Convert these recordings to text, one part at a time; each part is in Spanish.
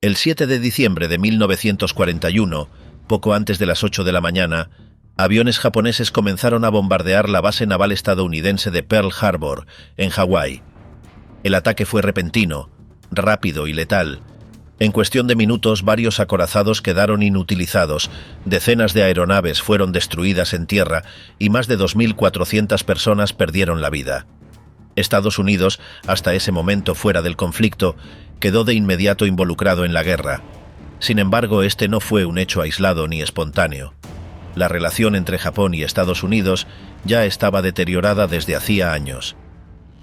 El 7 de diciembre de 1941, poco antes de las 8 de la mañana, aviones japoneses comenzaron a bombardear la base naval estadounidense de Pearl Harbor, en Hawái. El ataque fue repentino, rápido y letal. En cuestión de minutos, varios acorazados quedaron inutilizados, decenas de aeronaves fueron destruidas en tierra y más de 2.400 personas perdieron la vida. Estados Unidos, hasta ese momento fuera del conflicto, quedó de inmediato involucrado en la guerra. Sin embargo, este no fue un hecho aislado ni espontáneo. La relación entre Japón y Estados Unidos ya estaba deteriorada desde hacía años.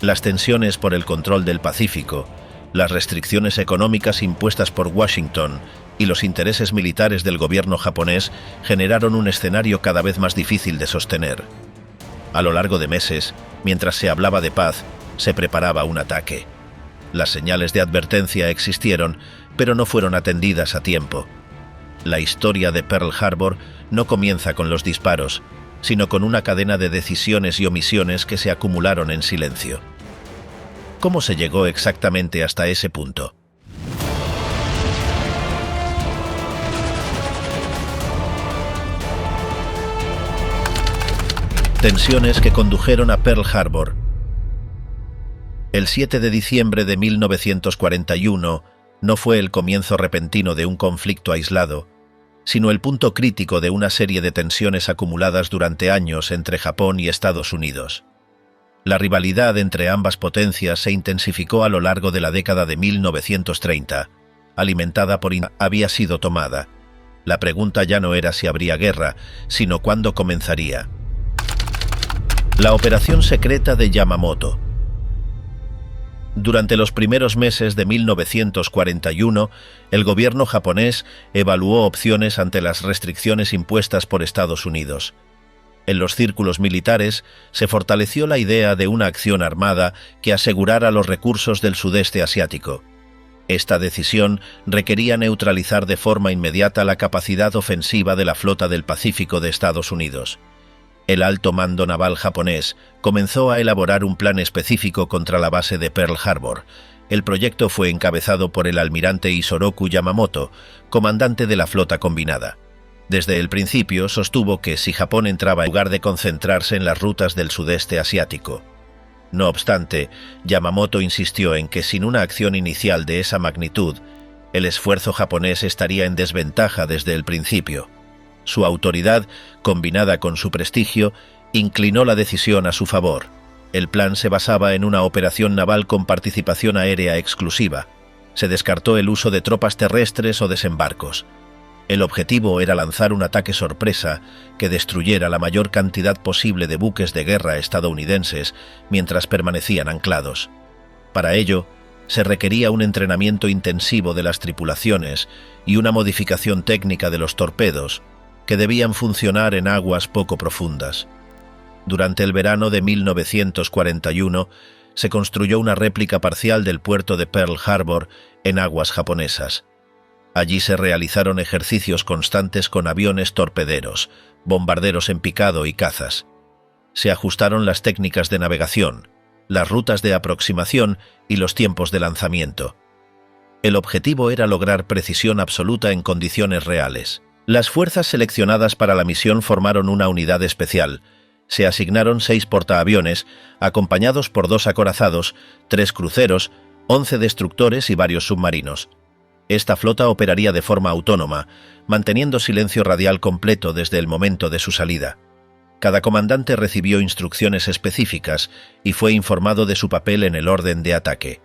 Las tensiones por el control del Pacífico, las restricciones económicas impuestas por Washington y los intereses militares del gobierno japonés generaron un escenario cada vez más difícil de sostener. A lo largo de meses, mientras se hablaba de paz, se preparaba un ataque. Las señales de advertencia existieron, pero no fueron atendidas a tiempo. La historia de Pearl Harbor no comienza con los disparos, sino con una cadena de decisiones y omisiones que se acumularon en silencio. ¿Cómo se llegó exactamente hasta ese punto? Tensiones que condujeron a Pearl Harbor. El 7 de diciembre de 1941 no fue el comienzo repentino de un conflicto aislado, sino el punto crítico de una serie de tensiones acumuladas durante años entre Japón y Estados Unidos. La rivalidad entre ambas potencias se intensificó a lo largo de la década de 1930, alimentada por había sido tomada. La pregunta ya no era si habría guerra, sino cuándo comenzaría. La operación secreta de Yamamoto. Durante los primeros meses de 1941, el gobierno japonés evaluó opciones ante las restricciones impuestas por Estados Unidos. En los círculos militares se fortaleció la idea de una acción armada que asegurara los recursos del sudeste asiático. Esta decisión requería neutralizar de forma inmediata la capacidad ofensiva de la flota del Pacífico de Estados Unidos. El alto mando naval japonés comenzó a elaborar un plan específico contra la base de Pearl Harbor. El proyecto fue encabezado por el almirante Isoroku Yamamoto, comandante de la flota combinada. Desde el principio sostuvo que si Japón entraba en lugar de concentrarse en las rutas del sudeste asiático. No obstante, Yamamoto insistió en que sin una acción inicial de esa magnitud, el esfuerzo japonés estaría en desventaja desde el principio. Su autoridad, combinada con su prestigio, inclinó la decisión a su favor. El plan se basaba en una operación naval con participación aérea exclusiva. Se descartó el uso de tropas terrestres o desembarcos. El objetivo era lanzar un ataque sorpresa que destruyera la mayor cantidad posible de buques de guerra estadounidenses mientras permanecían anclados. Para ello, se requería un entrenamiento intensivo de las tripulaciones y una modificación técnica de los torpedos, que debían funcionar en aguas poco profundas. Durante el verano de 1941, se construyó una réplica parcial del puerto de Pearl Harbor en aguas japonesas. Allí se realizaron ejercicios constantes con aviones torpederos, bombarderos en picado y cazas. Se ajustaron las técnicas de navegación, las rutas de aproximación y los tiempos de lanzamiento. El objetivo era lograr precisión absoluta en condiciones reales. Las fuerzas seleccionadas para la misión formaron una unidad especial. Se asignaron 6 portaaviones, acompañados por 2 acorazados, 3 cruceros, 11 destructores y varios submarinos. Esta flota operaría de forma autónoma, manteniendo silencio radial completo desde el momento de su salida. Cada comandante recibió instrucciones específicas y fue informado de su papel en el orden de ataque.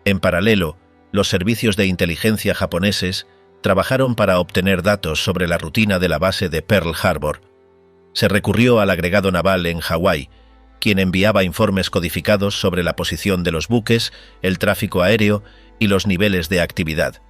En paralelo, los servicios de inteligencia japoneses trabajaron para obtener datos sobre la rutina de la base de Pearl Harbor. Se recurrió al agregado naval en Hawái, quien enviaba informes codificados sobre la posición de los buques, el tráfico aéreo y los niveles de actividad.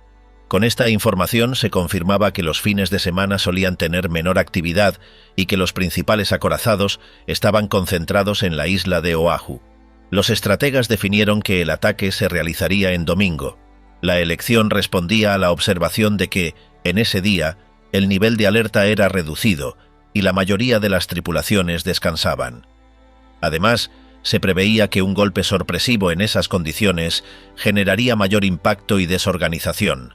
Con esta información se confirmaba que los fines de semana solían tener menor actividad y que los principales acorazados estaban concentrados en la isla de Oahu. Los estrategas definieron que el ataque se realizaría en domingo. La elección respondía a la observación de que, en ese día, el nivel de alerta era reducido y la mayoría de las tripulaciones descansaban. Además, se preveía que un golpe sorpresivo en esas condiciones generaría mayor impacto y desorganización.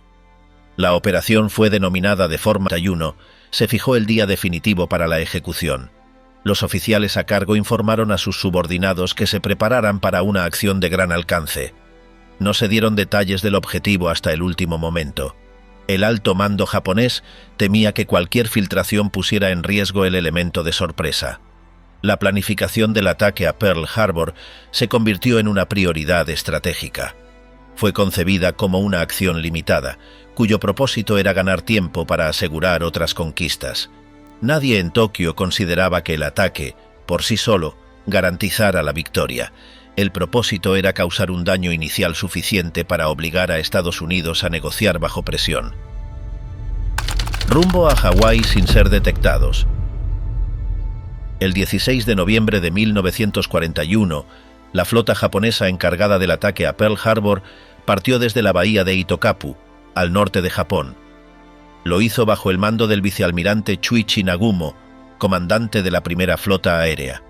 La operación fue denominada de forma 31, se fijó el día definitivo para la ejecución. Los oficiales a cargo informaron a sus subordinados que se prepararan para una acción de gran alcance. No se dieron detalles del objetivo hasta el último momento. El alto mando japonés temía que cualquier filtración pusiera en riesgo el elemento de sorpresa. La planificación del ataque a Pearl Harbor se convirtió en una prioridad estratégica. Fue concebida como una acción limitada, cuyo propósito era ganar tiempo para asegurar otras conquistas. Nadie en Tokio consideraba que el ataque, por sí solo, garantizara la victoria. El propósito era causar un daño inicial suficiente para obligar a Estados Unidos a negociar bajo presión. Rumbo a Hawái sin ser detectados. El 16 de noviembre de 1941, la flota japonesa encargada del ataque a Pearl Harbor partió desde la bahía de Itokapu, al norte de Japón. Lo hizo bajo el mando del vicealmirante Chuichi Nagumo, comandante de la primera flota aérea.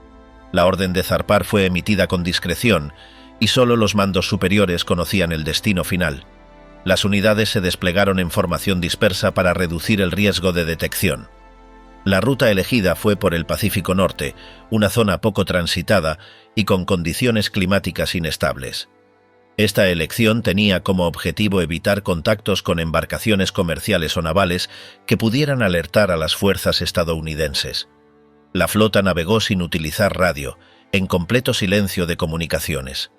La orden de zarpar fue emitida con discreción y solo los mandos superiores conocían el destino final. Las unidades se desplegaron en formación dispersa para reducir el riesgo de detección. La ruta elegida fue por el Pacífico Norte, una zona poco transitada y con condiciones climáticas inestables. Esta elección tenía como objetivo evitar contactos con embarcaciones comerciales o navales que pudieran alertar a las fuerzas estadounidenses. La flota navegó sin utilizar radio, en completo silencio de comunicaciones.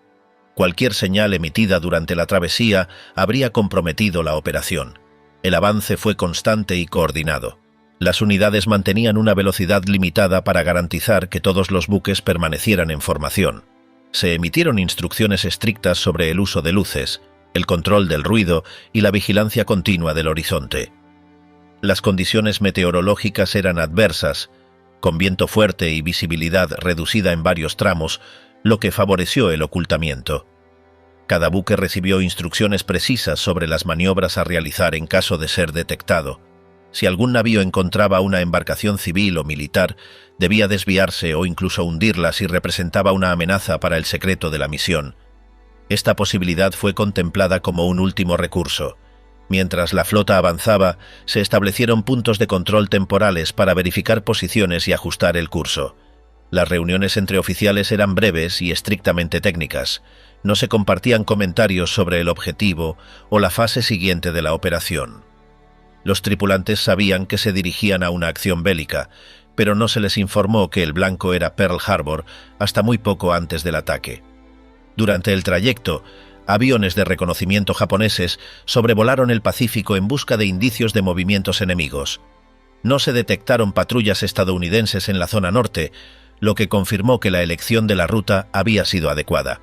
Cualquier señal emitida durante la travesía habría comprometido la operación. El avance fue constante y coordinado. Las unidades mantenían una velocidad limitada para garantizar que todos los buques permanecieran en formación. Se emitieron instrucciones estrictas sobre el uso de luces, el control del ruido y la vigilancia continua del horizonte. Las condiciones meteorológicas eran adversas, con viento fuerte y visibilidad reducida en varios tramos, lo que favoreció el ocultamiento. Cada buque recibió instrucciones precisas sobre las maniobras a realizar en caso de ser detectado. Si algún navío encontraba una embarcación civil o militar, debía desviarse o incluso hundirla si representaba una amenaza para el secreto de la misión. Esta posibilidad fue contemplada como un último recurso. Mientras la flota avanzaba, se establecieron puntos de control temporales para verificar posiciones y ajustar el curso. Las reuniones entre oficiales eran breves y estrictamente técnicas. No se compartían comentarios sobre el objetivo o la fase siguiente de la operación. Los tripulantes sabían que se dirigían a una acción bélica, pero no se les informó que el blanco era Pearl Harbor hasta muy poco antes del ataque. Durante el trayecto, aviones de reconocimiento japoneses sobrevolaron el Pacífico en busca de indicios de movimientos enemigos. No se detectaron patrullas estadounidenses en la zona norte, lo que confirmó que la elección de la ruta había sido adecuada.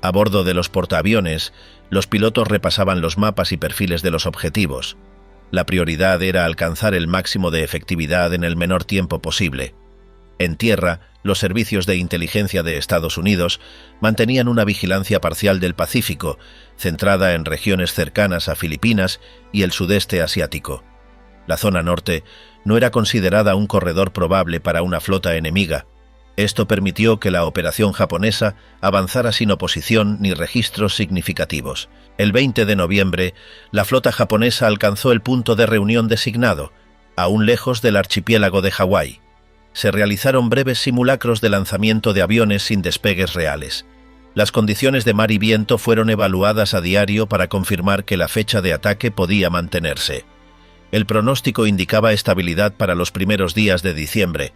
A bordo de los portaaviones, los pilotos repasaban los mapas y perfiles de los objetivos. La prioridad era alcanzar el máximo de efectividad en el menor tiempo posible. En tierra, los servicios de inteligencia de Estados Unidos mantenían una vigilancia parcial del Pacífico, centrada en regiones cercanas a Filipinas y el sudeste asiático. La zona norte no era considerada un corredor probable para una flota enemiga. Esto permitió que la operación japonesa avanzara sin oposición ni registros significativos. El 20 de noviembre, la flota japonesa alcanzó el punto de reunión designado, aún lejos del archipiélago de Hawái. Se realizaron breves simulacros de lanzamiento de aviones sin despegues reales. Las condiciones de mar y viento fueron evaluadas a diario para confirmar que la fecha de ataque podía mantenerse. El pronóstico indicaba estabilidad para los primeros días de diciembre.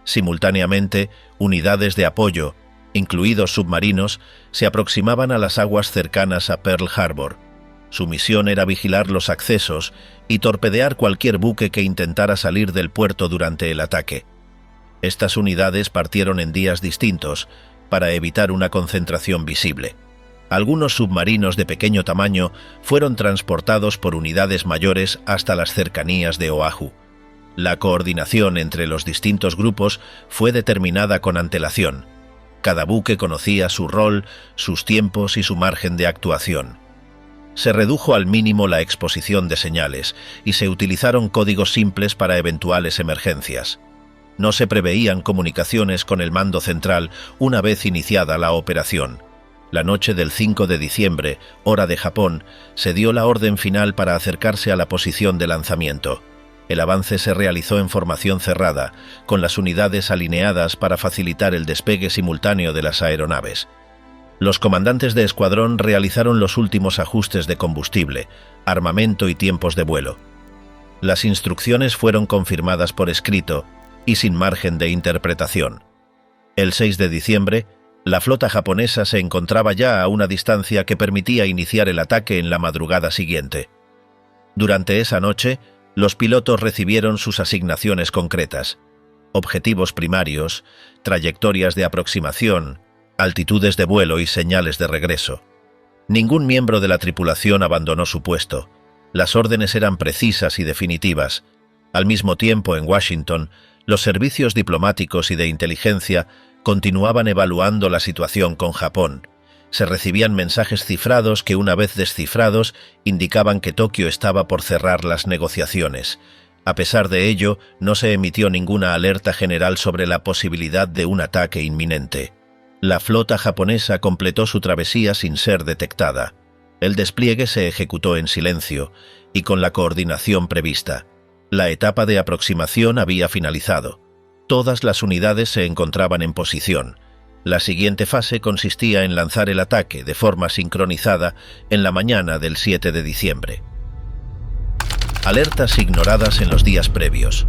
Simultáneamente, unidades de apoyo, incluidos submarinos, se aproximaban a las aguas cercanas a Pearl Harbor. Su misión era vigilar los accesos y torpedear cualquier buque que intentara salir del puerto durante el ataque. Estas unidades partieron en días distintos para evitar una concentración visible. Algunos submarinos de pequeño tamaño fueron transportados por unidades mayores hasta las cercanías de Oahu. La coordinación entre los distintos grupos fue determinada con antelación. Cada buque conocía su rol, sus tiempos y su margen de actuación. Se redujo al mínimo la exposición de señales y se utilizaron códigos simples para eventuales emergencias. No se preveían comunicaciones con el mando central una vez iniciada la operación. La noche del 5 de diciembre, hora de Japón, se dio la orden final para acercarse a la posición de lanzamiento. El avance se realizó en formación cerrada, con las unidades alineadas para facilitar el despegue simultáneo de las aeronaves. Los comandantes de escuadrón realizaron los últimos ajustes de combustible, armamento y tiempos de vuelo. Las instrucciones fueron confirmadas por escrito y sin margen de interpretación. El 6 de diciembre, la flota japonesa se encontraba ya a una distancia que permitía iniciar el ataque en la madrugada siguiente. Durante esa noche, los pilotos recibieron sus asignaciones concretas: objetivos primarios, trayectorias de aproximación, altitudes de vuelo y señales de regreso. Ningún miembro de la tripulación abandonó su puesto. Las órdenes eran precisas y definitivas. Al mismo tiempo, en Washington, los servicios diplomáticos y de inteligencia continuaban evaluando la situación con Japón. Se recibían mensajes cifrados que, una vez descifrados, indicaban que Tokio estaba por cerrar las negociaciones. A pesar de ello, no se emitió ninguna alerta general sobre la posibilidad de un ataque inminente. La flota japonesa completó su travesía sin ser detectada. El despliegue se ejecutó en silencio y con la coordinación prevista. La etapa de aproximación había finalizado. Todas las unidades se encontraban en posición. La siguiente fase consistía en lanzar el ataque de forma sincronizada en la mañana del 7 de diciembre. Alertas ignoradas en los días previos.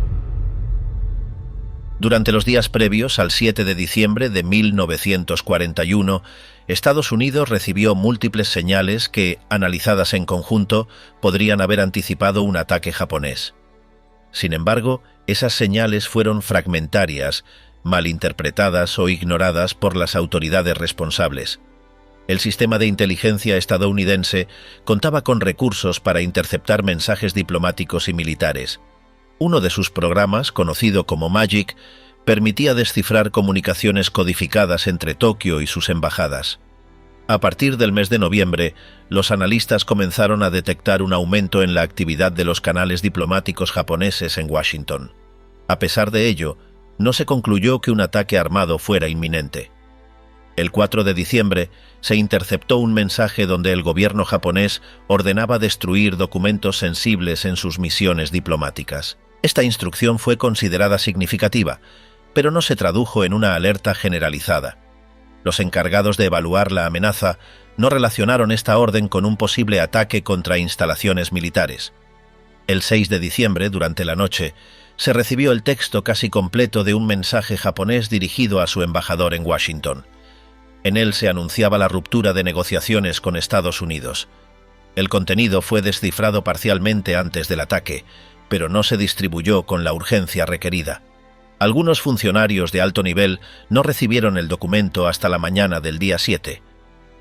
Durante los días previos al 7 de diciembre de 1941, Estados Unidos recibió múltiples señales que, analizadas en conjunto, podrían haber anticipado un ataque japonés. Sin embargo, esas señales fueron fragmentarias, malinterpretadas o ignoradas por las autoridades responsables. El sistema de inteligencia estadounidense contaba con recursos para interceptar mensajes diplomáticos y militares. Uno de sus programas, conocido como MAGIC, permitía descifrar comunicaciones codificadas entre Tokio y sus embajadas. A partir del mes de noviembre, los analistas comenzaron a detectar un aumento en la actividad de los canales diplomáticos japoneses en Washington. A pesar de ello, no se concluyó que un ataque armado fuera inminente. El 4 de diciembre se interceptó un mensaje donde el gobierno japonés ordenaba destruir documentos sensibles en sus misiones diplomáticas. Esta instrucción fue considerada significativa, pero no se tradujo en una alerta generalizada. Los encargados de evaluar la amenaza no relacionaron esta orden con un posible ataque contra instalaciones militares. El 6 de diciembre, durante la noche, se recibió el texto casi completo de un mensaje japonés dirigido a su embajador en Washington. En él se anunciaba la ruptura de negociaciones con Estados Unidos. El contenido fue descifrado parcialmente antes del ataque, pero no se distribuyó con la urgencia requerida. Algunos funcionarios de alto nivel no recibieron el documento hasta la mañana del día 7.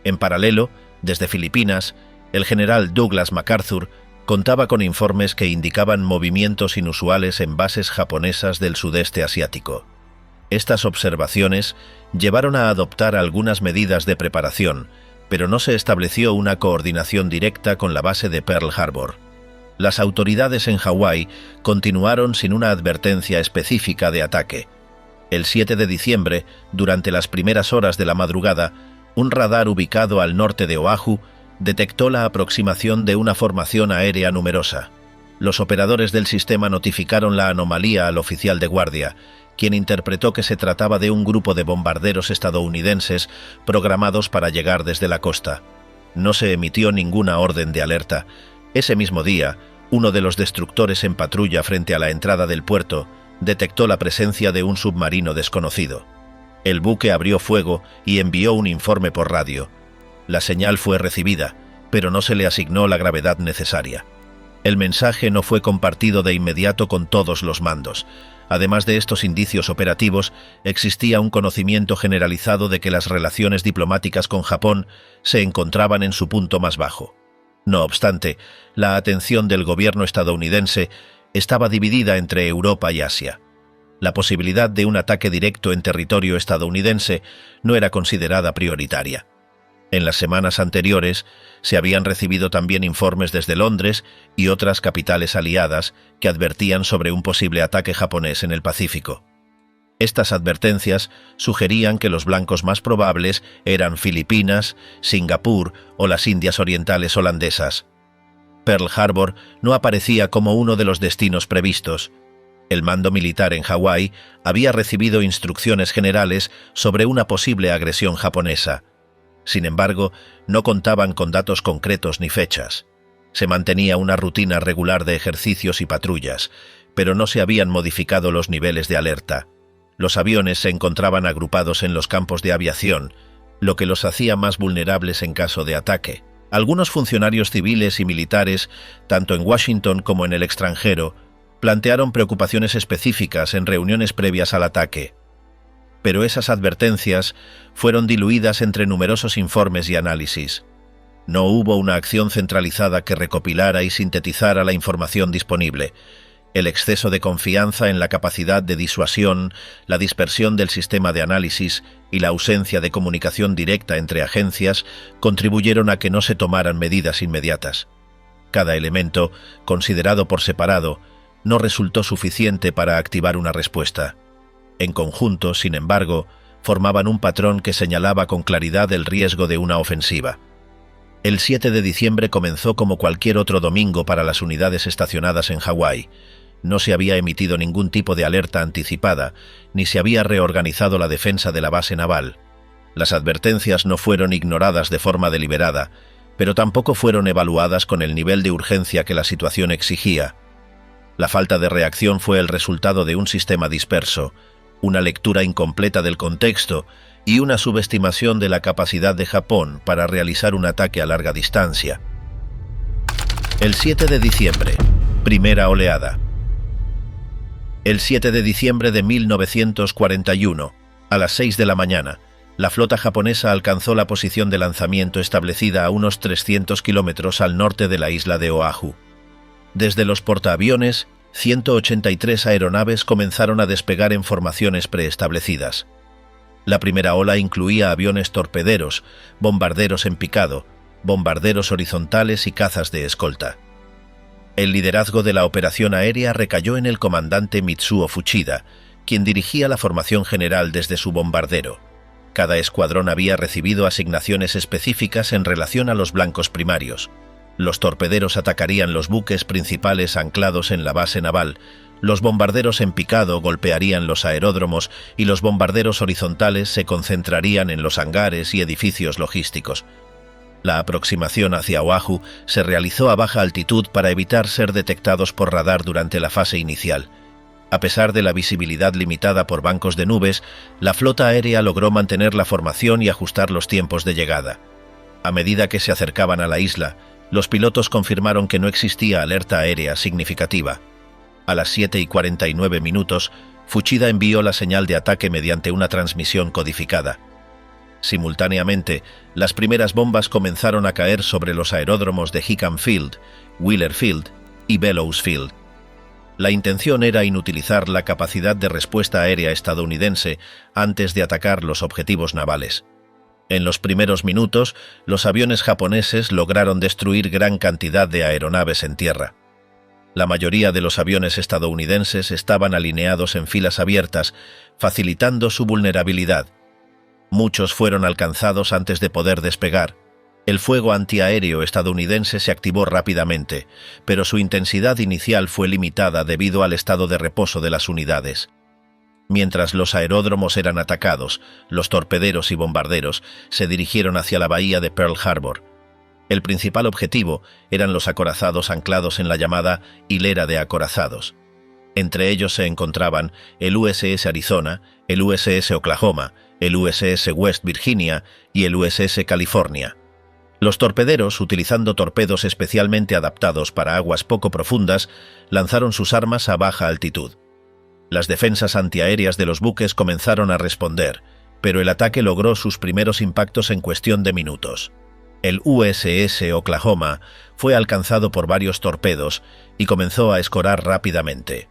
En paralelo, desde Filipinas, el general Douglas MacArthur contaba con informes que indicaban movimientos inusuales en bases japonesas del sudeste asiático. Estas observaciones llevaron a adoptar algunas medidas de preparación, pero no se estableció una coordinación directa con la base de Pearl Harbor. Las autoridades en Hawái continuaron sin una advertencia específica de ataque. El 7 de diciembre, durante las primeras horas de la madrugada, un radar ubicado al norte de Oahu detectó la aproximación de una formación aérea numerosa. Los operadores del sistema notificaron la anomalía al oficial de guardia, quien interpretó que se trataba de un grupo de bombarderos estadounidenses programados para llegar desde la costa. No se emitió ninguna orden de alerta. Ese mismo día, uno de los destructores en patrulla frente a la entrada del puerto detectó la presencia de un submarino desconocido. El buque abrió fuego y envió un informe por radio. La señal fue recibida, pero no se le asignó la gravedad necesaria. El mensaje no fue compartido de inmediato con todos los mandos. Además de estos indicios operativos, existía un conocimiento generalizado de que las relaciones diplomáticas con Japón se encontraban en su punto más bajo. No obstante, la atención del gobierno estadounidense estaba dividida entre Europa y Asia. La posibilidad de un ataque directo en territorio estadounidense no era considerada prioritaria. En las semanas anteriores se habían recibido también informes desde Londres y otras capitales aliadas que advertían sobre un posible ataque japonés en el Pacífico. Estas advertencias sugerían que los blancos más probables eran Filipinas, Singapur o las Indias Orientales holandesas. Pearl Harbor no aparecía como uno de los destinos previstos. El mando militar en Hawái había recibido instrucciones generales sobre una posible agresión japonesa. Sin embargo, no contaban con datos concretos ni fechas. Se mantenía una rutina regular de ejercicios y patrullas, pero no se habían modificado los niveles de alerta. Los aviones se encontraban agrupados en los campos de aviación, lo que los hacía más vulnerables en caso de ataque. Algunos funcionarios civiles y militares, tanto en Washington como en el extranjero, plantearon preocupaciones específicas en reuniones previas al ataque. Pero esas advertencias fueron diluidas entre numerosos informes y análisis. No hubo una acción centralizada que recopilara y sintetizara la información disponible. El exceso de confianza en la capacidad de disuasión, la dispersión del sistema de análisis y la ausencia de comunicación directa entre agencias contribuyeron a que no se tomaran medidas inmediatas. Cada elemento, considerado por separado, no resultó suficiente para activar una respuesta. En conjunto, sin embargo, formaban un patrón que señalaba con claridad el riesgo de una ofensiva. El 7 de diciembre comenzó como cualquier otro domingo para las unidades estacionadas en Hawái. No se había emitido ningún tipo de alerta anticipada, ni se había reorganizado la defensa de la base naval. Las advertencias no fueron ignoradas de forma deliberada, pero tampoco fueron evaluadas con el nivel de urgencia que la situación exigía. La falta de reacción fue el resultado de un sistema disperso, una lectura incompleta del contexto y una subestimación de la capacidad de Japón para realizar un ataque a larga distancia. El 7 de diciembre, primera oleada. El 7 de diciembre de 1941, a las 6 de la mañana, la flota japonesa alcanzó la posición de lanzamiento establecida a unos 300 kilómetros al norte de la isla de Oahu. Desde los portaaviones, 183 aeronaves comenzaron a despegar en formaciones preestablecidas. La primera ola incluía aviones torpederos, bombarderos en picado, bombarderos horizontales y cazas de escolta. El liderazgo de la operación aérea recayó en el comandante Mitsuo Fuchida, quien dirigía la formación general desde su bombardero. Cada escuadrón había recibido asignaciones específicas en relación a los blancos primarios. Los torpederos atacarían los buques principales anclados en la base naval, los bombarderos en picado golpearían los aeródromos y los bombarderos horizontales se concentrarían en los hangares y edificios logísticos. La aproximación hacia Oahu se realizó a baja altitud para evitar ser detectados por radar durante la fase inicial. A pesar de la visibilidad limitada por bancos de nubes, la flota aérea logró mantener la formación y ajustar los tiempos de llegada. A medida que se acercaban a la isla, los pilotos confirmaron que no existía alerta aérea significativa. A las 7:49, Fuchida envió la señal de ataque mediante una transmisión codificada. Simultáneamente, las primeras bombas comenzaron a caer sobre los aeródromos de Hickam Field, Wheeler Field y Bellows Field. La intención era inutilizar la capacidad de respuesta aérea estadounidense antes de atacar los objetivos navales. En los primeros minutos, los aviones japoneses lograron destruir gran cantidad de aeronaves en tierra. La mayoría de los aviones estadounidenses estaban alineados en filas abiertas, facilitando su vulnerabilidad. Muchos fueron alcanzados antes de poder despegar. El fuego antiaéreo estadounidense se activó rápidamente, pero su intensidad inicial fue limitada debido al estado de reposo de las unidades. Mientras los aeródromos eran atacados, los torpederos y bombarderos se dirigieron hacia la bahía de Pearl Harbor. El principal objetivo eran los acorazados anclados en la llamada hilera de acorazados. Entre ellos se encontraban el USS Arizona, el USS Oklahoma, el USS West Virginia y el USS California. Los torpederos, utilizando torpedos especialmente adaptados para aguas poco profundas, lanzaron sus armas a baja altitud. Las defensas antiaéreas de los buques comenzaron a responder, pero el ataque logró sus primeros impactos en cuestión de minutos. El USS Oklahoma fue alcanzado por varios torpedos y comenzó a escorar rápidamente.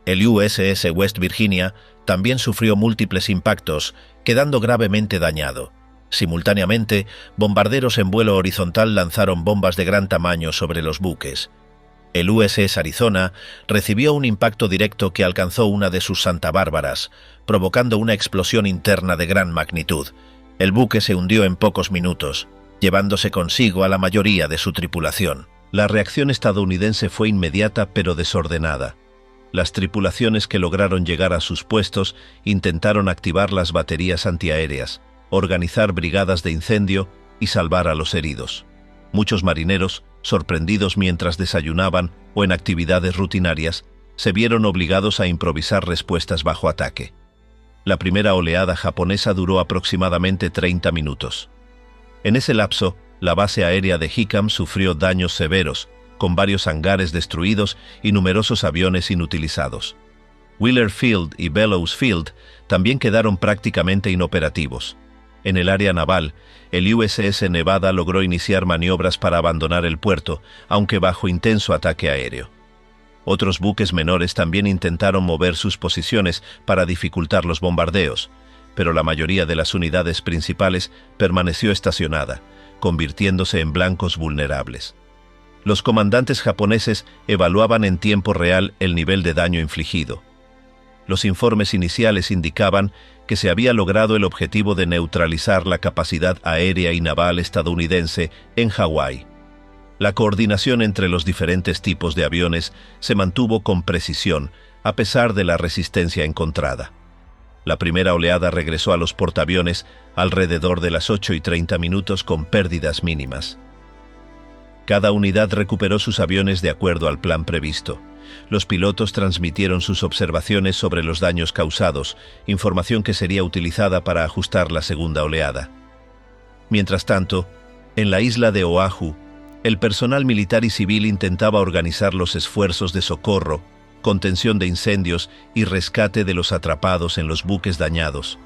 El USS West Virginia también sufrió múltiples impactos, quedando gravemente dañado. Simultáneamente, bombarderos en vuelo horizontal lanzaron bombas de gran tamaño sobre los buques. El USS Arizona recibió un impacto directo que alcanzó una de sus Santa Bárbaras, provocando una explosión interna de gran magnitud. El buque se hundió en pocos minutos, llevándose consigo a la mayoría de su tripulación. La reacción estadounidense fue inmediata pero desordenada. Las tripulaciones que lograron llegar a sus puestos intentaron activar las baterías antiaéreas, organizar brigadas de incendio y salvar a los heridos. Muchos marineros, sorprendidos mientras desayunaban o en actividades rutinarias, se vieron obligados a improvisar respuestas bajo ataque. La primera oleada japonesa duró aproximadamente 30 minutos. En ese lapso, la base aérea de Hickam sufrió daños severos, con varios hangares destruidos y numerosos aviones inutilizados. Wheeler Field y Bellows Field también quedaron prácticamente inoperativos. En el área naval, el USS Nevada logró iniciar maniobras para abandonar el puerto, aunque bajo intenso ataque aéreo. Otros buques menores también intentaron mover sus posiciones para dificultar los bombardeos, pero la mayoría de las unidades principales permaneció estacionada, convirtiéndose en blancos vulnerables. Los comandantes japoneses evaluaban en tiempo real el nivel de daño infligido. Los informes iniciales indicaban que se había logrado el objetivo de neutralizar la capacidad aérea y naval estadounidense en Hawái. La coordinación entre los diferentes tipos de aviones se mantuvo con precisión, a pesar de la resistencia encontrada. La primera oleada regresó a los portaaviones alrededor de las 8:30 con pérdidas mínimas. Cada unidad recuperó sus aviones de acuerdo al plan previsto. Los pilotos transmitieron sus observaciones sobre los daños causados, información que sería utilizada para ajustar la segunda oleada. Mientras tanto, en la isla de Oahu, el personal militar y civil intentaba organizar los esfuerzos de socorro, contención de incendios y rescate de los atrapados en los buques dañados.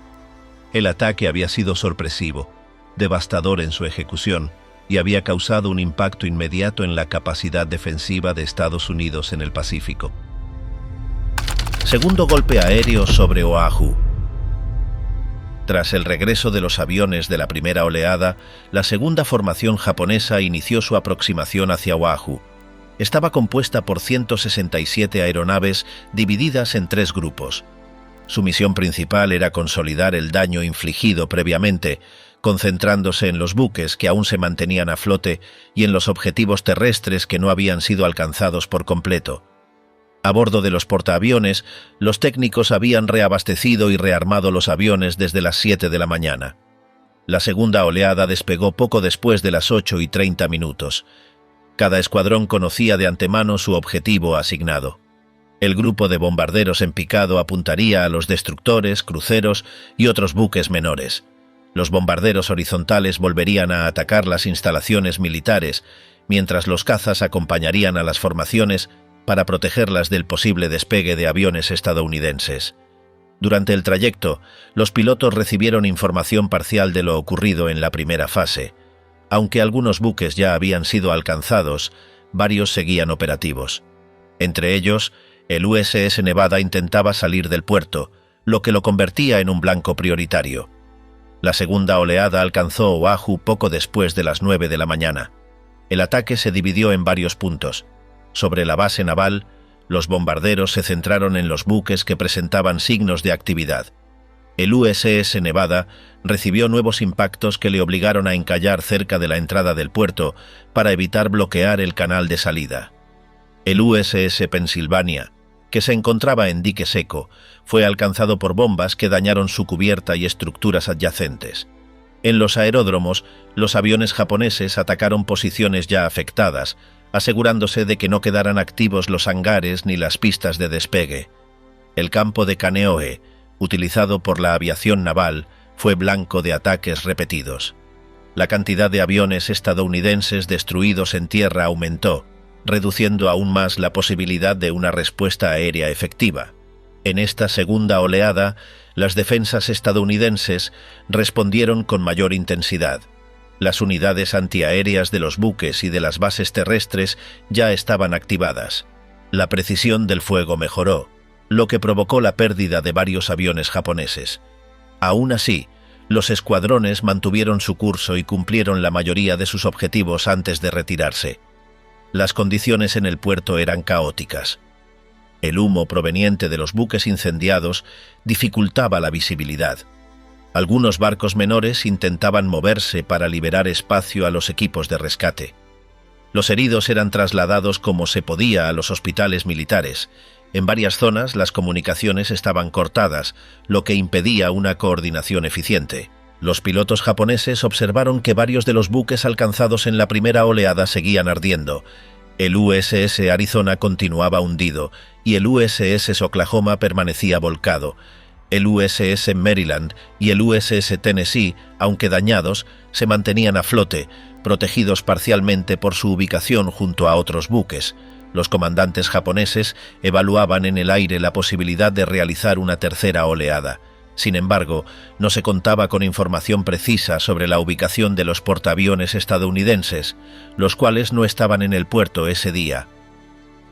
El ataque había sido sorpresivo, devastador en su ejecución, y había causado un impacto inmediato en la capacidad defensiva de Estados Unidos en el Pacífico. Segundo golpe aéreo sobre Oahu. Tras el regreso de los aviones de la primera oleada, la segunda formación japonesa inició su aproximación hacia Oahu. Estaba compuesta por 167 aeronaves divididas en 3 grupos. Su misión principal era consolidar el daño infligido previamente, concentrándose en los buques que aún se mantenían a flote y en los objetivos terrestres que no habían sido alcanzados por completo. A bordo de los portaaviones, los técnicos habían reabastecido y rearmado los aviones desde las 7 de la mañana. La segunda oleada despegó poco después de las 8:30. Cada escuadrón conocía de antemano su objetivo asignado. El grupo de bombarderos en picado apuntaría a los destructores, cruceros y otros buques menores. Los bombarderos horizontales volverían a atacar las instalaciones militares, mientras los cazas acompañarían a las formaciones para protegerlas del posible despegue de aviones estadounidenses. Durante el trayecto, los pilotos recibieron información parcial de lo ocurrido en la primera fase. Aunque algunos buques ya habían sido alcanzados, varios seguían operativos. Entre ellos, el USS Nevada intentaba salir del puerto, lo que lo convertía en un blanco prioritario. La segunda oleada alcanzó Oahu poco después de las 9 de la mañana. El ataque se dividió en varios puntos. Sobre la base naval, los bombarderos se centraron en los buques que presentaban signos de actividad. El USS Nevada recibió nuevos impactos que le obligaron a encallar cerca de la entrada del puerto para evitar bloquear el canal de salida. El USS Pennsylvania, que se encontraba en dique seco, fue alcanzado por bombas que dañaron su cubierta y estructuras adyacentes. En los aeródromos, los aviones japoneses atacaron posiciones ya afectadas, asegurándose de que no quedaran activos los hangares ni las pistas de despegue. El campo de Kaneohe, utilizado por la aviación naval, fue blanco de ataques repetidos. La cantidad de aviones estadounidenses destruidos en tierra aumentó, reduciendo aún más la posibilidad de una respuesta aérea efectiva. En esta segunda oleada, las defensas estadounidenses respondieron con mayor intensidad. Las unidades antiaéreas de los buques y de las bases terrestres ya estaban activadas. La precisión del fuego mejoró, lo que provocó la pérdida de varios aviones japoneses. Aún así, los escuadrones mantuvieron su curso y cumplieron la mayoría de sus objetivos antes de retirarse. Las condiciones en el puerto eran caóticas. El humo proveniente de los buques incendiados dificultaba la visibilidad. Algunos barcos menores intentaban moverse para liberar espacio a los equipos de rescate. Los heridos eran trasladados como se podía a los hospitales militares. En varias zonas las comunicaciones estaban cortadas, lo que impedía una coordinación eficiente. Los pilotos japoneses observaron que varios de los buques alcanzados en la primera oleada seguían ardiendo. El USS Arizona continuaba hundido y el USS Oklahoma permanecía volcado. El USS Maryland y el USS Tennessee, aunque dañados, se mantenían a flote, protegidos parcialmente por su ubicación junto a otros buques. Los comandantes japoneses evaluaban en el aire la posibilidad de realizar una tercera oleada. Sin embargo, no se contaba con información precisa sobre la ubicación de los portaaviones estadounidenses, los cuales no estaban en el puerto ese día.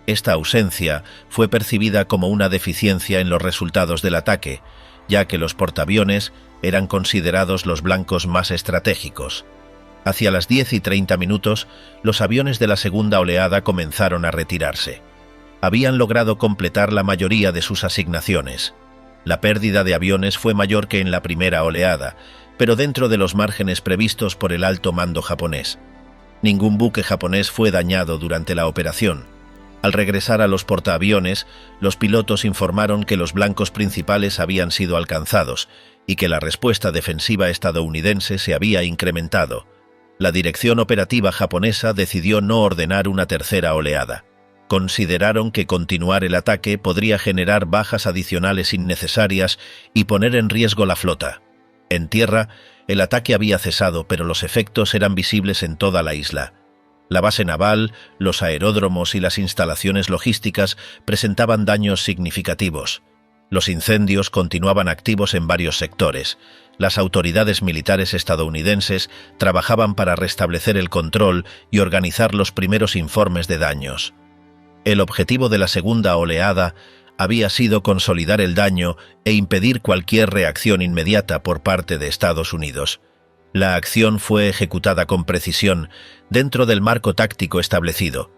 Esta ausencia fue percibida como una deficiencia en los resultados del ataque, ya que los portaaviones eran considerados los blancos más estratégicos. Hacia las 10:30, los aviones de la segunda oleada comenzaron a retirarse. Habían logrado completar la mayoría de sus asignaciones. La pérdida de aviones fue mayor que en la primera oleada, pero dentro de los márgenes previstos por el alto mando japonés. Ningún buque japonés fue dañado durante la operación. Al regresar a los portaaviones, los pilotos informaron que los blancos principales habían sido alcanzados y que la respuesta defensiva estadounidense se había incrementado. La dirección operativa japonesa decidió no ordenar una tercera oleada. Consideraron que continuar el ataque podría generar bajas adicionales innecesarias y poner en riesgo la flota. En tierra, el ataque había cesado, pero los efectos eran visibles en toda la isla. La base naval, los aeródromos y las instalaciones logísticas presentaban daños significativos. Los incendios continuaban activos en varios sectores. Las autoridades militares estadounidenses trabajaban para restablecer el control y organizar los primeros informes de daños. El objetivo de la segunda oleada había sido consolidar el daño e impedir cualquier reacción inmediata por parte de Estados Unidos. La acción fue ejecutada con precisión dentro del marco táctico establecido.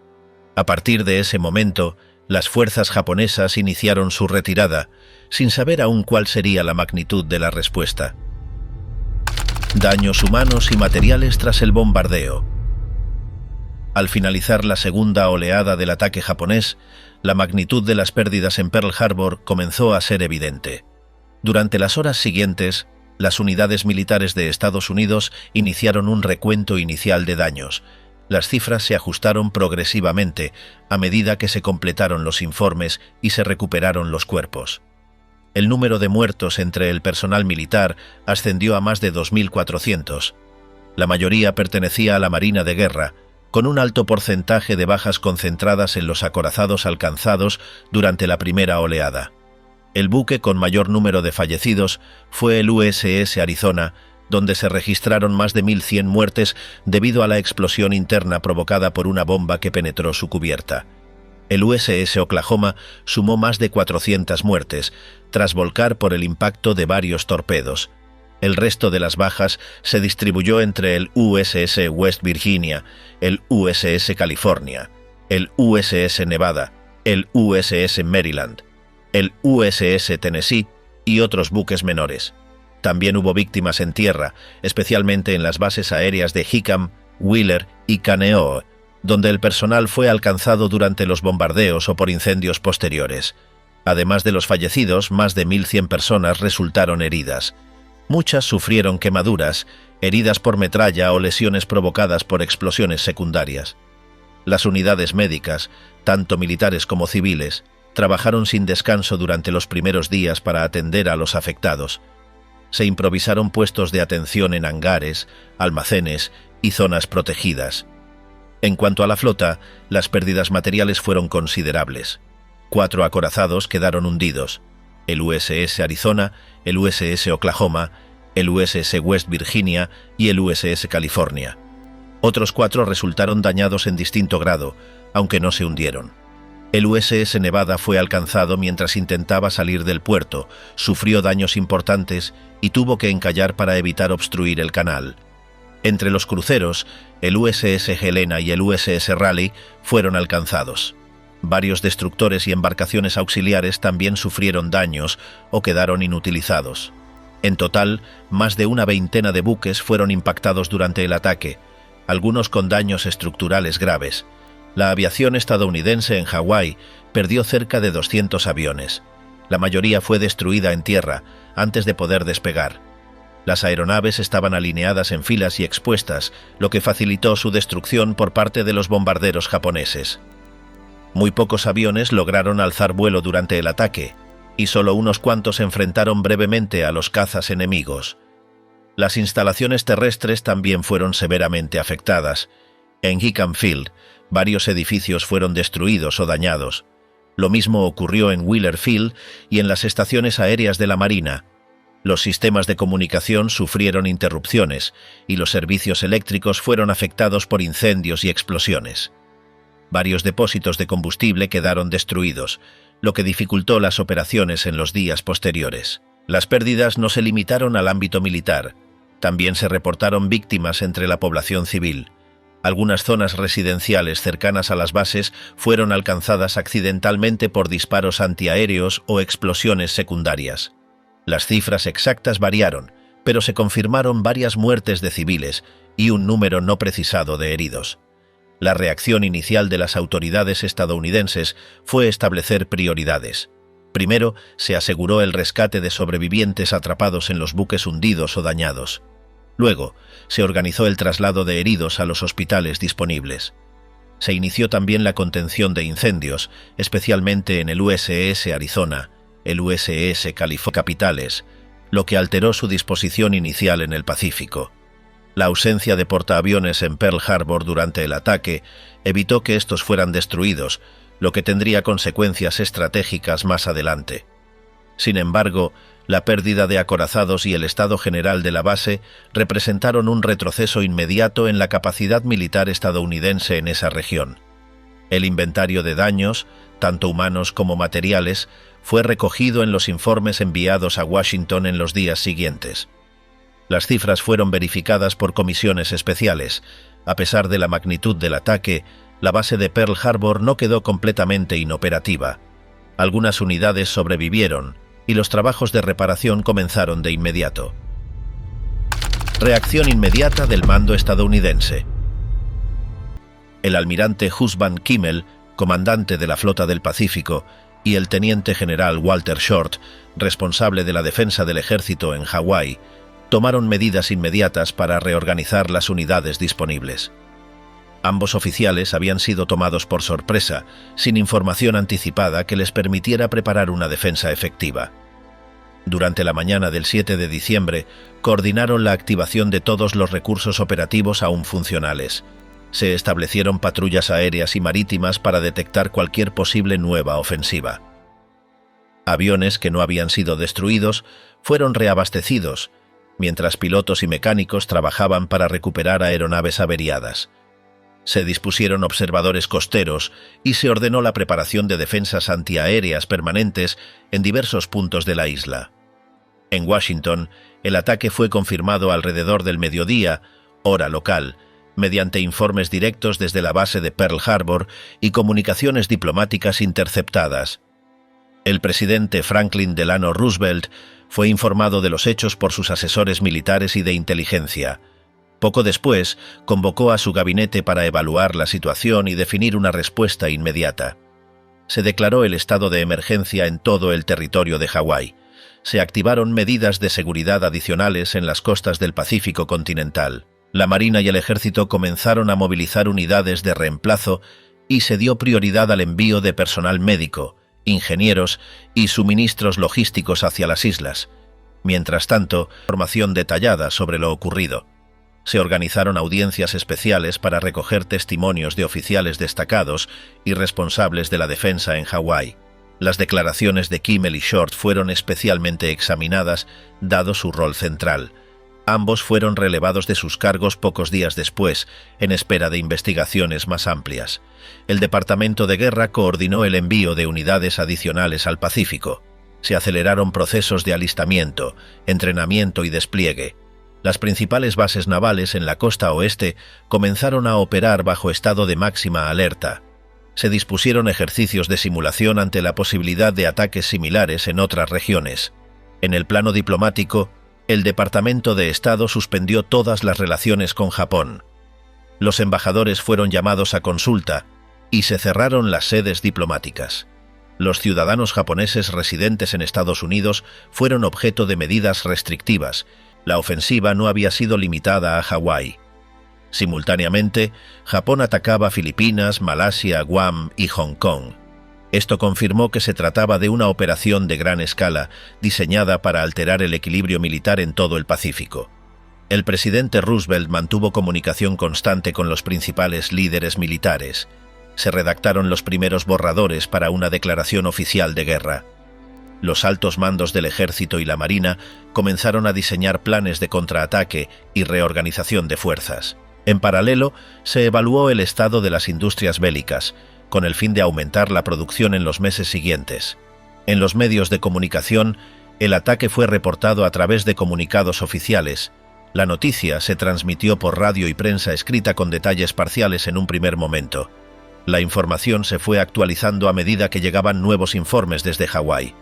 A partir de ese momento, las fuerzas japonesas iniciaron su retirada, sin saber aún cuál sería la magnitud de la respuesta. Daños humanos y materiales tras el bombardeo. Al finalizar la segunda oleada del ataque japonés, la magnitud de las pérdidas en Pearl Harbor comenzó a ser evidente. Durante las horas siguientes, las unidades militares de Estados Unidos iniciaron un recuento inicial de daños. Las cifras se ajustaron progresivamente a medida que se completaron los informes y se recuperaron los cuerpos. El número de muertos entre el personal militar ascendió a más de 2.400. La mayoría pertenecía a la Marina de Guerra, con un alto porcentaje de bajas concentradas en los acorazados alcanzados durante la primera oleada. El buque con mayor número de fallecidos fue el USS Arizona, donde se registraron más de 1.100 muertes debido a la explosión interna provocada por una bomba que penetró su cubierta. El USS Oklahoma sumó más de 400 muertes, tras volcar por el impacto de varios torpedos. El resto de las bajas se distribuyó entre el USS West Virginia, el USS California, el USS Nevada, el USS Maryland, el USS Tennessee y otros buques menores. También hubo víctimas en tierra, especialmente en las bases aéreas de Hickam, Wheeler y Kaneohe, donde el personal fue alcanzado durante los bombardeos o por incendios posteriores. Además de los fallecidos, más de 1.100 personas resultaron heridas. Muchas sufrieron quemaduras, heridas por metralla o lesiones provocadas por explosiones secundarias. Las unidades médicas, tanto militares como civiles, trabajaron sin descanso durante los primeros días para atender a los afectados. Se improvisaron puestos de atención en hangares, almacenes y zonas protegidas. En cuanto a la flota, las pérdidas materiales fueron considerables. 4 acorazados quedaron hundidos: el USS Arizona, el USS Oklahoma, el USS West Virginia y el USS California. Otros 4 resultaron dañados en distinto grado, aunque no se hundieron. El USS Nevada fue alcanzado mientras intentaba salir del puerto, sufrió daños importantes y tuvo que encallar para evitar obstruir el canal. Entre los cruceros, el USS Helena y el USS Raleigh fueron alcanzados. Varios destructores y embarcaciones auxiliares también sufrieron daños o quedaron inutilizados. En total, más de una veintena de buques fueron impactados durante el ataque, algunos con daños estructurales graves. La aviación estadounidense en Hawái perdió cerca de 200 aviones. La mayoría fue destruida en tierra antes de poder despegar. Las aeronaves estaban alineadas en filas y expuestas, lo que facilitó su destrucción por parte de los bombarderos japoneses. Muy pocos aviones lograron alzar vuelo durante el ataque, y solo unos cuantos enfrentaron brevemente a los cazas enemigos. Las instalaciones terrestres también fueron severamente afectadas. En Hickam Field, varios edificios fueron destruidos o dañados. Lo mismo ocurrió en Wheeler Field y en las estaciones aéreas de la Marina. Los sistemas de comunicación sufrieron interrupciones y los servicios eléctricos fueron afectados por incendios y explosiones. Varios depósitos de combustible quedaron destruidos, lo que dificultó las operaciones en los días posteriores. Las pérdidas no se limitaron al ámbito militar. También se reportaron víctimas entre la población civil. Algunas zonas residenciales cercanas a las bases fueron alcanzadas accidentalmente por disparos antiaéreos o explosiones secundarias. Las cifras exactas variaron, pero se confirmaron varias muertes de civiles y un número no precisado de heridos. La reacción inicial de las autoridades estadounidenses fue establecer prioridades. Primero, se aseguró el rescate de sobrevivientes atrapados en los buques hundidos o dañados. Luego, se organizó el traslado de heridos a los hospitales disponibles. Se inició también la contención de incendios, especialmente en el USS Arizona, el USS California Capitales, lo que alteró su disposición inicial en el Pacífico. La ausencia de portaaviones en Pearl Harbor durante el ataque evitó que estos fueran destruidos, lo que tendría consecuencias estratégicas más adelante. Sin embargo, la pérdida de acorazados y el estado general de la base representaron un retroceso inmediato en la capacidad militar estadounidense en esa región. El inventario de daños, tanto humanos como materiales, fue recogido en los informes enviados a Washington en los días siguientes. Las cifras fueron verificadas por comisiones especiales. A pesar de la magnitud del ataque, la base de Pearl Harbor no quedó completamente inoperativa. Algunas unidades sobrevivieron y los trabajos de reparación comenzaron de inmediato. Reacción inmediata del mando estadounidense. El almirante Husband Kimmel, comandante de la Flota del Pacífico, y el teniente general Walter Short, responsable de la defensa del ejército en Hawái, tomaron medidas inmediatas para reorganizar las unidades disponibles. Ambos oficiales habían sido tomados por sorpresa, sin información anticipada que les permitiera preparar una defensa efectiva. Durante la mañana del 7 de diciembre, coordinaron la activación de todos los recursos operativos aún funcionales. Se establecieron patrullas aéreas y marítimas para detectar cualquier posible nueva ofensiva. Aviones que no habían sido destruidos fueron reabastecidos, mientras pilotos y mecánicos trabajaban para recuperar aeronaves averiadas. Se dispusieron observadores costeros y se ordenó la preparación de defensas antiaéreas permanentes en diversos puntos de la isla. En Washington, el ataque fue confirmado alrededor del mediodía, hora local, mediante informes directos desde la base de Pearl Harbor y comunicaciones diplomáticas interceptadas. El presidente Franklin Delano Roosevelt fue informado de los hechos por sus asesores militares y de inteligencia. Poco después, convocó a su gabinete para evaluar la situación y definir una respuesta inmediata. Se declaró el estado de emergencia en todo el territorio de Hawái. Se activaron medidas de seguridad adicionales en las costas del Pacífico continental. La Marina y el Ejército comenzaron a movilizar unidades de reemplazo y se dio prioridad al envío de personal médico, ingenieros y suministros logísticos hacia las islas. Mientras tanto, información detallada sobre lo ocurrido. Se organizaron audiencias especiales para recoger testimonios de oficiales destacados y responsables de la defensa en Hawái. Las declaraciones de Kimmel y Short fueron especialmente examinadas, dado su rol central. Ambos fueron relevados de sus cargos pocos días después, en espera de investigaciones más amplias. El Departamento de Guerra coordinó el envío de unidades adicionales al Pacífico. Se aceleraron procesos de alistamiento, entrenamiento y despliegue. Las principales bases navales en la costa oeste comenzaron a operar bajo estado de máxima alerta. Se dispusieron ejercicios de simulación ante la posibilidad de ataques similares en otras regiones. En el plano diplomático, el Departamento de Estado suspendió todas las relaciones con Japón. Los embajadores fueron llamados a consulta y se cerraron las sedes diplomáticas. Los ciudadanos japoneses residentes en Estados Unidos fueron objeto de medidas restrictivas. La ofensiva no había sido limitada a Hawái. Simultáneamente, Japón atacaba Filipinas, Malasia, Guam y Hong Kong. Esto confirmó que se trataba de una operación de gran escala, diseñada para alterar el equilibrio militar en todo el Pacífico. El presidente Roosevelt mantuvo comunicación constante con los principales líderes militares. Se redactaron los primeros borradores para una declaración oficial de guerra. Los altos mandos del ejército y la marina comenzaron a diseñar planes de contraataque y reorganización de fuerzas. En paralelo, se evaluó el estado de las industrias bélicas, con el fin de aumentar la producción en los meses siguientes. En los medios de comunicación, el ataque fue reportado a través de comunicados oficiales. La noticia se transmitió por radio y prensa escrita con detalles parciales en un primer momento. La información se fue actualizando a medida que llegaban nuevos informes desde Hawái.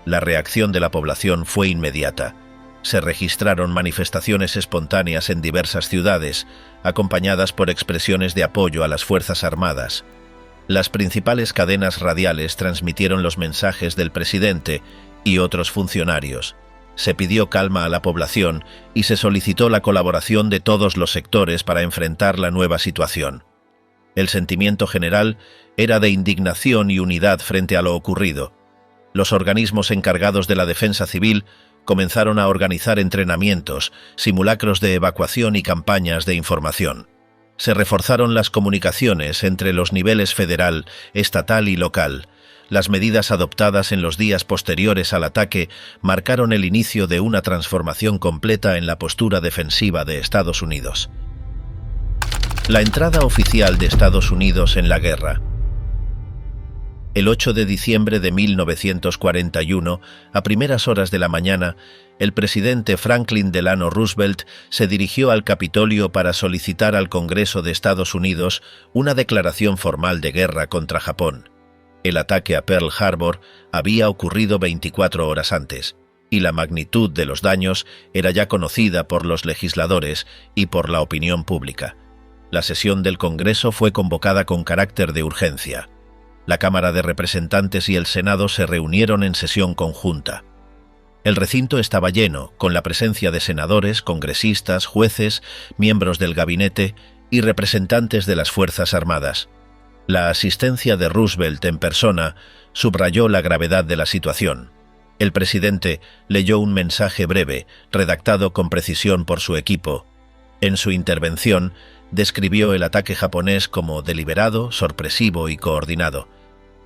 La reacción de la población fue inmediata. Se registraron manifestaciones espontáneas en diversas ciudades, acompañadas por expresiones de apoyo a las Fuerzas Armadas. Las principales cadenas radiales transmitieron los mensajes del presidente y otros funcionarios. Se pidió calma a la población y se solicitó la colaboración de todos los sectores para enfrentar la nueva situación. El sentimiento general era de indignación y unidad frente a lo ocurrido. Los organismos encargados de la defensa civil comenzaron a organizar entrenamientos, simulacros de evacuación y campañas de información. Se reforzaron las comunicaciones entre los niveles federal, estatal y local. Las medidas adoptadas en los días posteriores al ataque marcaron el inicio de una transformación completa en la postura defensiva de Estados Unidos. La entrada oficial de Estados Unidos en la guerra. El 8 de diciembre de 1941, a primeras horas de la mañana, el presidente Franklin Delano Roosevelt se dirigió al Capitolio para solicitar al Congreso de Estados Unidos una declaración formal de guerra contra Japón. El ataque a Pearl Harbor había ocurrido 24 horas antes, y la magnitud de los daños era ya conocida por los legisladores y por la opinión pública. La sesión del Congreso fue convocada con carácter de urgencia. La Cámara de Representantes y el Senado se reunieron en sesión conjunta. El recinto estaba lleno, con la presencia de senadores, congresistas, jueces, miembros del gabinete y representantes de las Fuerzas Armadas. La asistencia de Roosevelt en persona subrayó la gravedad de la situación. El presidente leyó un mensaje breve, redactado con precisión por su equipo. En su intervención, describió el ataque japonés como deliberado, sorpresivo y coordinado.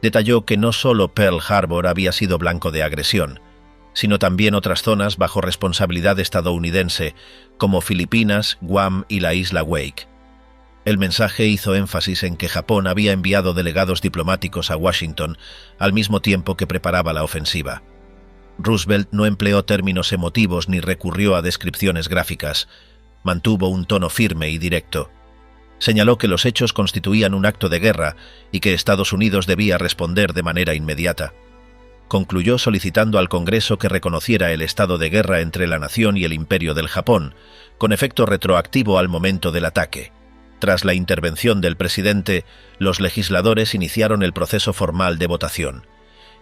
Detalló que no solo Pearl Harbor había sido blanco de agresión, sino también otras zonas bajo responsabilidad estadounidense, como Filipinas, Guam y la isla Wake. El mensaje hizo énfasis en que Japón había enviado delegados diplomáticos a Washington al mismo tiempo que preparaba la ofensiva. Roosevelt no empleó términos emotivos ni recurrió a descripciones gráficas. Mantuvo un tono firme y directo. Señaló que los hechos constituían un acto de guerra y que Estados Unidos debía responder de manera inmediata. Concluyó solicitando al Congreso que reconociera el estado de guerra entre la nación y el Imperio del Japón, con efecto retroactivo al momento del ataque. Tras la intervención del presidente, los legisladores iniciaron el proceso formal de votación.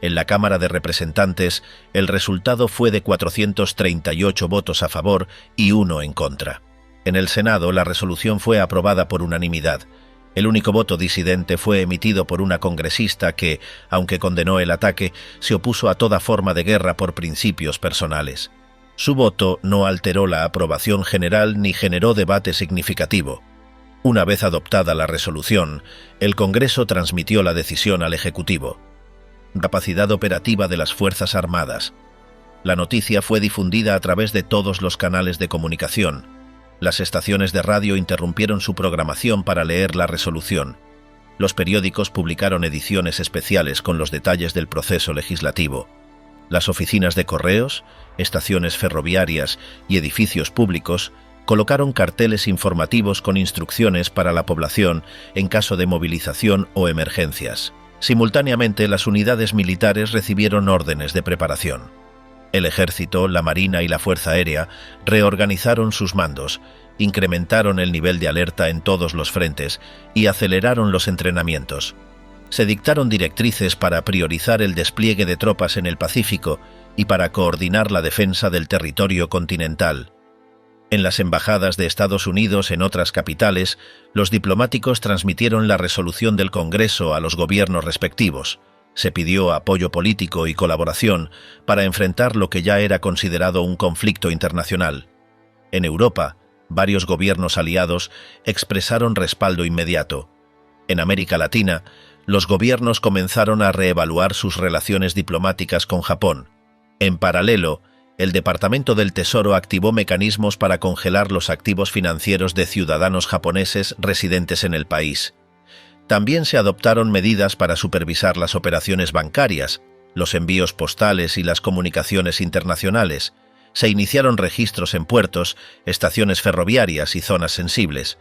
En la Cámara de Representantes, el resultado fue de 438 votos a favor y 1 en contra. En el Senado, la resolución fue aprobada por unanimidad. El único voto disidente fue emitido por una congresista que, aunque condenó el ataque, se opuso a toda forma de guerra por principios personales. Su voto no alteró la aprobación general ni generó debate significativo. Una vez adoptada la resolución, el Congreso transmitió la decisión al Ejecutivo. Capacidad operativa de las Fuerzas Armadas. La noticia fue difundida a través de todos los canales de comunicación. Las estaciones de radio interrumpieron su programación para leer la resolución. Los periódicos publicaron ediciones especiales con los detalles del proceso legislativo. Las oficinas de correos, estaciones ferroviarias y edificios públicos colocaron carteles informativos con instrucciones para la población en caso de movilización o emergencias. Simultáneamente, las unidades militares recibieron órdenes de preparación. El ejército, la marina y la fuerza aérea reorganizaron sus mandos, incrementaron el nivel de alerta en todos los frentes y aceleraron los entrenamientos. Se dictaron directrices para priorizar el despliegue de tropas en el Pacífico y para coordinar la defensa del territorio continental. En las embajadas de Estados Unidos en otras capitales, los diplomáticos transmitieron la resolución del Congreso a los gobiernos respectivos. Se pidió apoyo político y colaboración para enfrentar lo que ya era considerado un conflicto internacional. En Europa, varios gobiernos aliados expresaron respaldo inmediato. En América Latina, los gobiernos comenzaron a reevaluar sus relaciones diplomáticas con Japón. En paralelo, el Departamento del Tesoro activó mecanismos para congelar los activos financieros de ciudadanos japoneses residentes en el país. También se adoptaron medidas para supervisar las operaciones bancarias, los envíos postales y las comunicaciones internacionales. Se iniciaron registros en puertos, estaciones ferroviarias y zonas sensibles.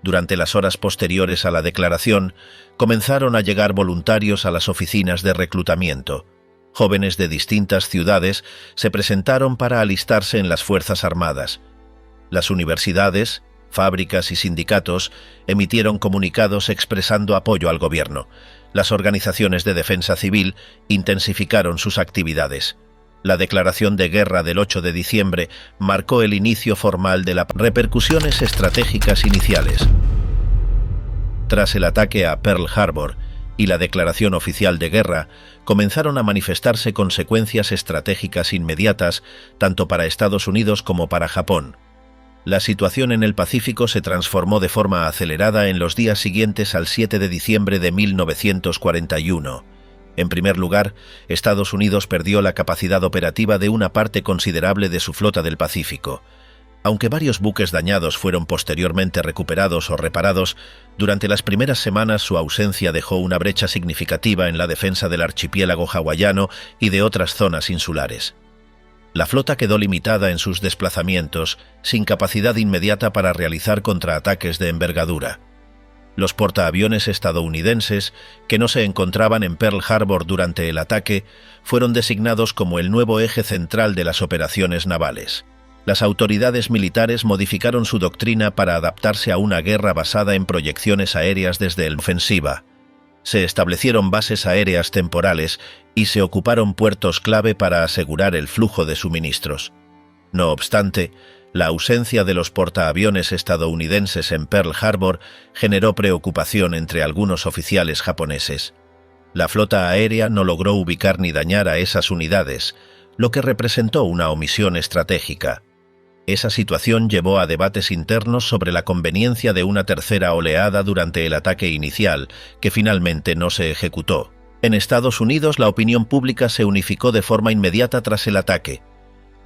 Durante las horas posteriores a la declaración, comenzaron a llegar voluntarios a las oficinas de reclutamiento. Jóvenes de distintas ciudades se presentaron para alistarse en las Fuerzas Armadas. Las universidades, fábricas y sindicatos emitieron comunicados expresando apoyo al gobierno. Las organizaciones de defensa civil intensificaron sus actividades. La declaración de guerra del 8 de diciembre marcó el inicio formal de las repercusiones estratégicas iniciales. Tras el ataque a Pearl Harbor y la declaración oficial de guerra, comenzaron a manifestarse consecuencias estratégicas inmediatas tanto para Estados Unidos como para Japón. La situación en el Pacífico se transformó de forma acelerada en los días siguientes al 7 de diciembre de 1941. En primer lugar, Estados Unidos perdió la capacidad operativa de una parte considerable de su flota del Pacífico. Aunque varios buques dañados fueron posteriormente recuperados o reparados, durante las primeras semanas su ausencia dejó una brecha significativa en la defensa del archipiélago hawaiano y de otras zonas insulares. La flota quedó limitada en sus desplazamientos, sin capacidad inmediata para realizar contraataques de envergadura. Los portaaviones estadounidenses, que no se encontraban en Pearl Harbor durante el ataque, fueron designados como el nuevo eje central de las operaciones navales. Las autoridades militares modificaron su doctrina para adaptarse a una guerra basada en proyecciones aéreas desde la ofensiva. Se establecieron bases aéreas temporales y se ocuparon puertos clave para asegurar el flujo de suministros. No obstante, la ausencia de los portaaviones estadounidenses en Pearl Harbor generó preocupación entre algunos oficiales japoneses. La flota aérea no logró ubicar ni dañar a esas unidades, lo que representó una omisión estratégica. Esa situación llevó a debates internos sobre la conveniencia de una tercera oleada durante el ataque inicial, que finalmente no se ejecutó. En Estados Unidos, la opinión pública se unificó de forma inmediata tras el ataque.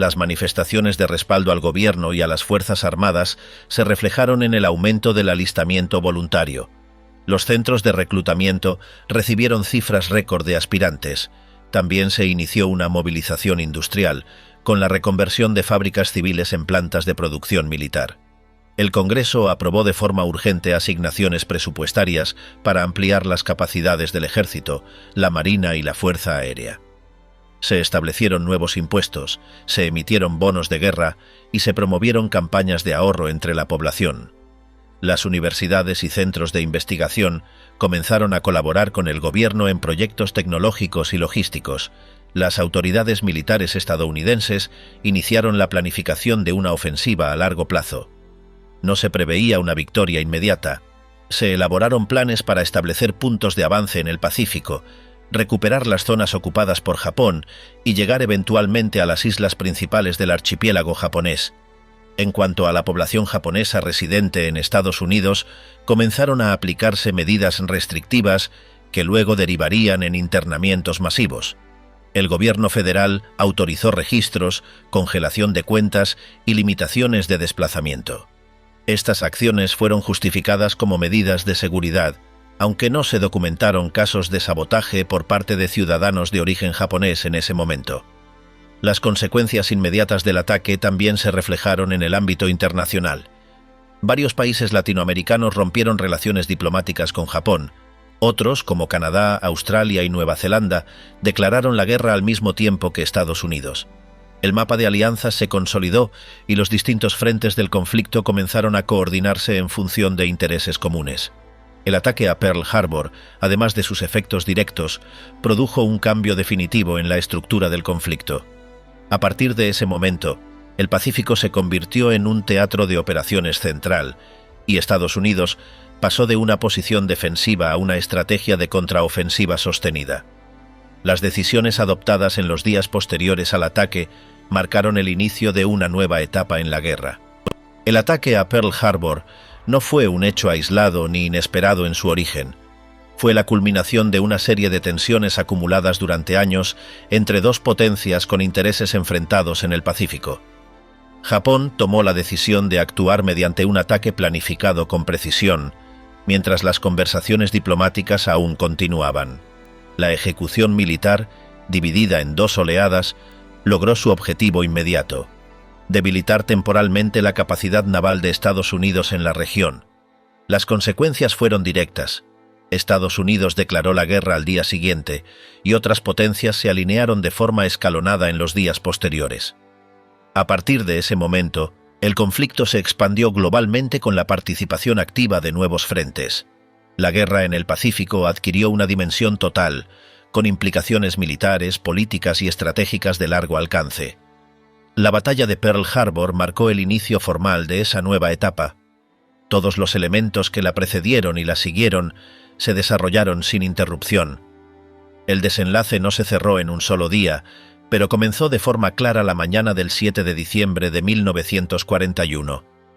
Las manifestaciones de respaldo al gobierno y a las Fuerzas Armadas se reflejaron en el aumento del alistamiento voluntario. Los centros de reclutamiento recibieron cifras récord de aspirantes. También se inició una movilización industrial, con la reconversión de fábricas civiles en plantas de producción militar. El Congreso aprobó de forma urgente asignaciones presupuestarias para ampliar las capacidades del Ejército, la Marina y la Fuerza Aérea. Se establecieron nuevos impuestos, se emitieron bonos de guerra y se promovieron campañas de ahorro entre la población. Las universidades y centros de investigación comenzaron a colaborar con el gobierno en proyectos tecnológicos y logísticos. Las autoridades militares estadounidenses iniciaron la planificación de una ofensiva a largo plazo. No se preveía una victoria inmediata. Se elaboraron planes para establecer puntos de avance en el Pacífico, recuperar las zonas ocupadas por Japón y llegar eventualmente a las islas principales del archipiélago japonés. En cuanto a la población japonesa residente en Estados Unidos, comenzaron a aplicarse medidas restrictivas que luego derivarían en internamientos masivos. El gobierno federal autorizó registros, congelación de cuentas y limitaciones de desplazamiento. Estas acciones fueron justificadas como medidas de seguridad, aunque no se documentaron casos de sabotaje por parte de ciudadanos de origen japonés en ese momento. Las consecuencias inmediatas del ataque también se reflejaron en el ámbito internacional. Varios países latinoamericanos rompieron relaciones diplomáticas con Japón. Otros, como Canadá, Australia y Nueva Zelanda, declararon la guerra al mismo tiempo que Estados Unidos. El mapa de alianzas se consolidó y los distintos frentes del conflicto comenzaron a coordinarse en función de intereses comunes. El ataque a Pearl Harbor, además de sus efectos directos, produjo un cambio definitivo en la estructura del conflicto. A partir de ese momento, el Pacífico se convirtió en un teatro de operaciones central, y Estados Unidos pasó de una posición defensiva a una estrategia de contraofensiva sostenida. Las decisiones adoptadas en los días posteriores al ataque marcaron el inicio de una nueva etapa en la guerra. El ataque a Pearl Harbor no fue un hecho aislado ni inesperado en su origen. Fue la culminación de una serie de tensiones acumuladas durante años entre dos potencias con intereses enfrentados en el Pacífico. Japón tomó la decisión de actuar mediante un ataque planificado con precisión, mientras las conversaciones diplomáticas aún continuaban. La ejecución militar, dividida en dos oleadas, logró su objetivo inmediato: debilitar temporalmente la capacidad naval de Estados Unidos en la región. Las consecuencias fueron directas. Estados Unidos declaró la guerra al día siguiente, y otras potencias se alinearon de forma escalonada en los días posteriores. A partir de ese momento, el conflicto se expandió globalmente con la participación activa de nuevos frentes. La guerra en el Pacífico adquirió una dimensión total, con implicaciones militares, políticas y estratégicas de largo alcance. La batalla de Pearl Harbor marcó el inicio formal de esa nueva etapa. Todos los elementos que la precedieron y la siguieron se desarrollaron sin interrupción. El desenlace no se cerró en un solo día, pero comenzó de forma clara la mañana del 7 de diciembre de 1941.